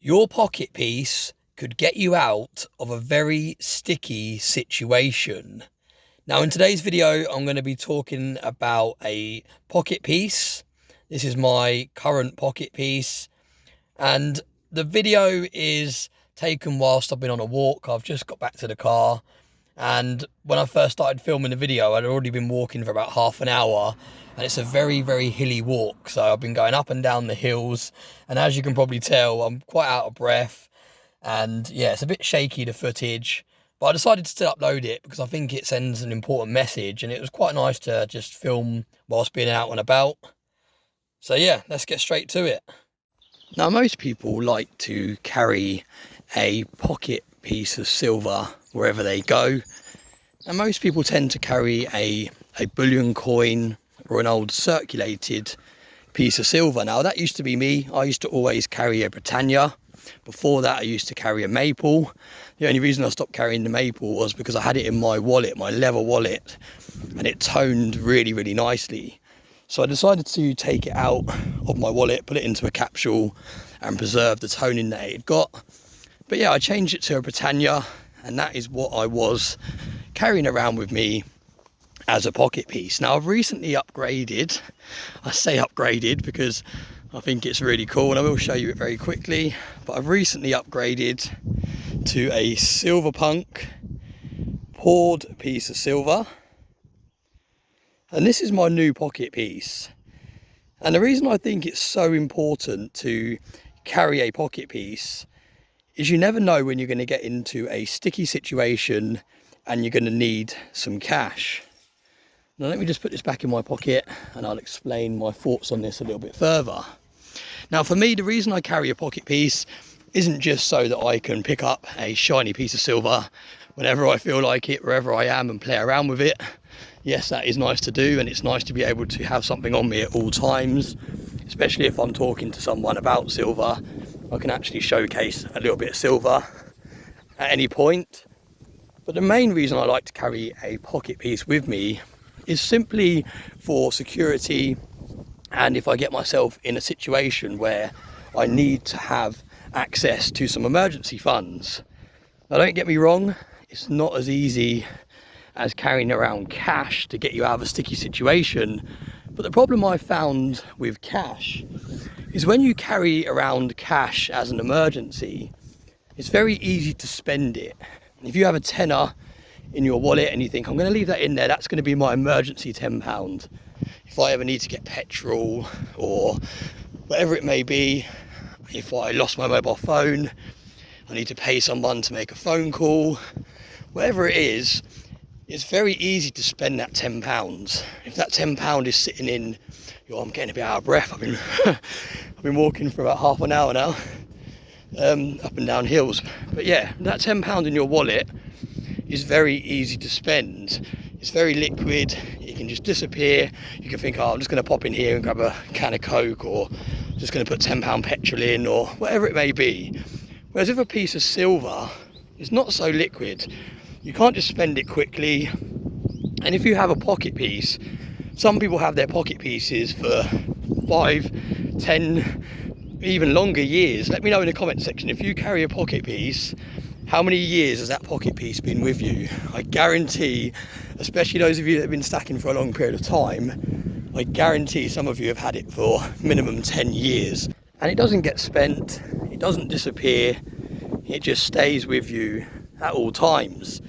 Your pocket piece could get you out of a very sticky situation. Now in today's video, I'm going to be talking about a pocket piece. This is my current pocket piece, and the video is taken whilst I've been on a walk. I've just got back to the car, and when I first started filming the video, I'd already been walking for about half an hour, and it's a very, very hilly walk. So I've been going up and down the hills, and as you can probably tell, I'm quite out of breath. And yeah, it's a bit shaky, the footage, but I decided to still upload it because I think it sends an important message, and it was quite nice to just film whilst being out and about. So yeah, let's get straight to it. Now, most people like to carry a pocket piece of silver wherever they go, and most people tend to carry a bullion coin or an old circulated piece of silver. Now, that used to be me. I used to always carry a Britannia. Before that, I used to carry a maple. The only reason I stopped carrying the maple was because I had it in my wallet, my leather wallet, and it toned really, really nicely. So I decided to take it out of my wallet, put it into a capsule, and preserve the toning that it had got. But yeah, I changed it to a Britannia, and that is what I was carrying around with me as a pocket piece. Now, I've recently upgraded. I say upgraded because I think it's really cool, and I will show you it very quickly. But I've recently upgraded to a silver punk poured piece of silver, and this is my new pocket piece. And the reason I think it's so important to carry a pocket piece is you never know when you're going to get into a sticky situation and you're going to need some cash. Now, let me just put this back in my pocket and I'll explain my thoughts on this a little bit further. Now, for me, the reason I carry a pocket piece isn't just so that I can pick up a shiny piece of silver whenever I feel like it, wherever I am, and play around with it. Yes, that is nice to do, and it's nice to be able to have something on me at all times, especially if I'm talking to someone about silver. I can actually showcase a little bit of silver at any point. But the main reason I like to carry a pocket piece with me is simply for security, and if I get myself in a situation where I need to have access to some emergency funds. Now, don't get me wrong, it's not as easy as carrying around cash to get you out of a sticky situation, but the problem I found with cash is when you carry around cash as an emergency, it's very easy to spend it. If you have a tenner in your wallet and you think, I'm going to leave that in there, that's going to be my emergency £10. If I ever need to get petrol or whatever it may be, if I lost my mobile phone, I need to pay someone to make a phone call, whatever it is, it's very easy to spend that £10. If that £10 is sitting in, I'm getting a bit out of breath. I've been walking for about half an hour now, up and down hills. But yeah, that £10 in your wallet is very easy to spend. It's very liquid. It can just disappear. You can think, oh, I'm just going to pop in here and grab a can of Coke, or just going to put £10 petrol in, or whatever it may be. Whereas with a piece of silver, it's not so liquid. You can't just spend it quickly. And if you have a pocket piece, some people have their pocket pieces for 5, 10, even longer years. Let me know in the comment section, if you carry a pocket piece, how many years has that pocket piece been with you? I guarantee, especially those of you that have been stacking for a long period of time, I guarantee some of you have had it for minimum 10 years. And it doesn't get spent, it doesn't disappear, it just stays with you at all times.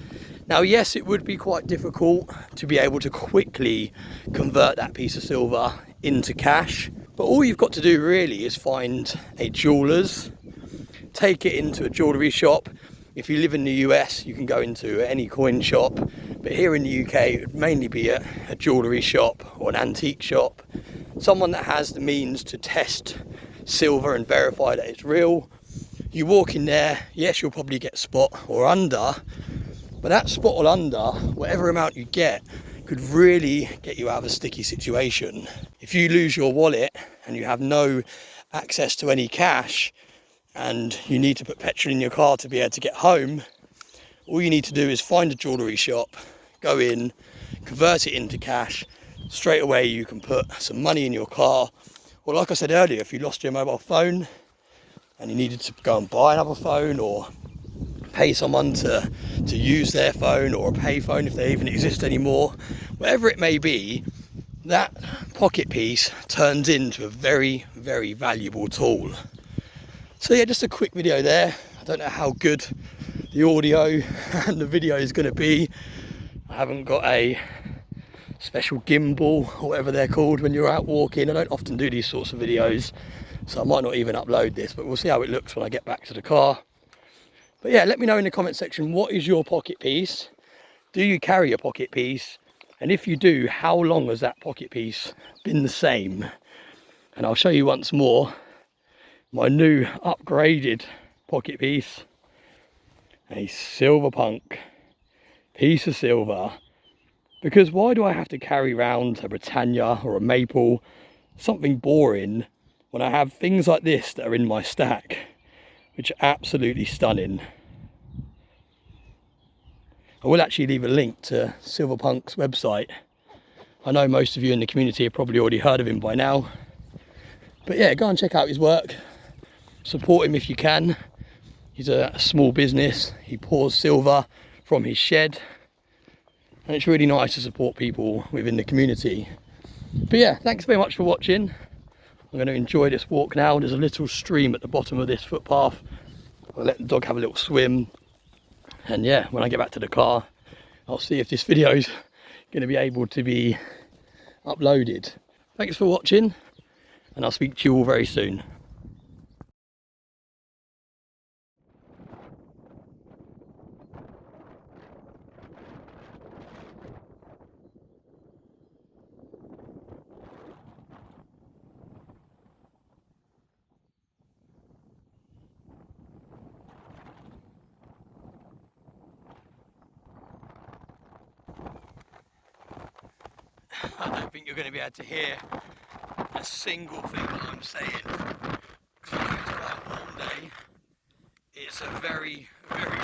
Now, yes, it would be quite difficult to be able to quickly convert that piece of silver into cash, but all you've got to do really is find a jeweller's, take it into a jewellery shop. If you live in the US, you can go into any coin shop, but here in the UK, it would mainly be a jewellery shop or an antique shop. Someone that has the means to test silver and verify that it's real. You walk in there, yes, you'll probably get spot or under, but that spot or under, whatever amount you get, could really get you out of a sticky situation. If you lose your wallet and you have no access to any cash, and you need to put petrol in your car to be able to get home, all you need to do is find a jewellery shop, go in, convert it into cash. Straight away you can put some money in your car, or like I said earlier, if you lost your mobile phone, and you needed to go and buy another phone or pay someone to use their phone, or a pay phone if they even exist anymore, whatever it may be, that pocket piece turns into a very, very valuable tool. So yeah, just a quick video there. I don't know how good the audio and the video is going to be. I haven't got a special gimbal or whatever they're called when you're out walking. I don't often do these sorts of videos, so I might not even upload this, but we'll see how it looks when I get back to the car. But yeah, let me know in the comment section, what is your pocket piece? Do you carry a pocket piece? And if you do, how long has that pocket piece been the same? And I'll show you once more my new upgraded pocket piece. A silver punk piece of silver. Because why do I have to carry around a Britannia or a Maple, something boring, when I have things like this that are in my stack, which are absolutely stunning? I will actually leave a link to Silverpunk's website. I know most of you in the community have probably already heard of him by now. But yeah, go and check out his work. Support him if you can. He's a small business. He pours silver from his shed. And it's really nice to support people within the community. But yeah, thanks very much for watching. I'm going to enjoy this walk now. There's a little stream at the bottom of this footpath. I'll let the dog have a little swim. And yeah, when I get back to the car, I'll see if this video is going to be able to be uploaded. Thanks for watching, and I'll speak to you all very soon. I don't think you're going to be able to hear a single thing that I'm saying. It's quite a warm day. It's a very, very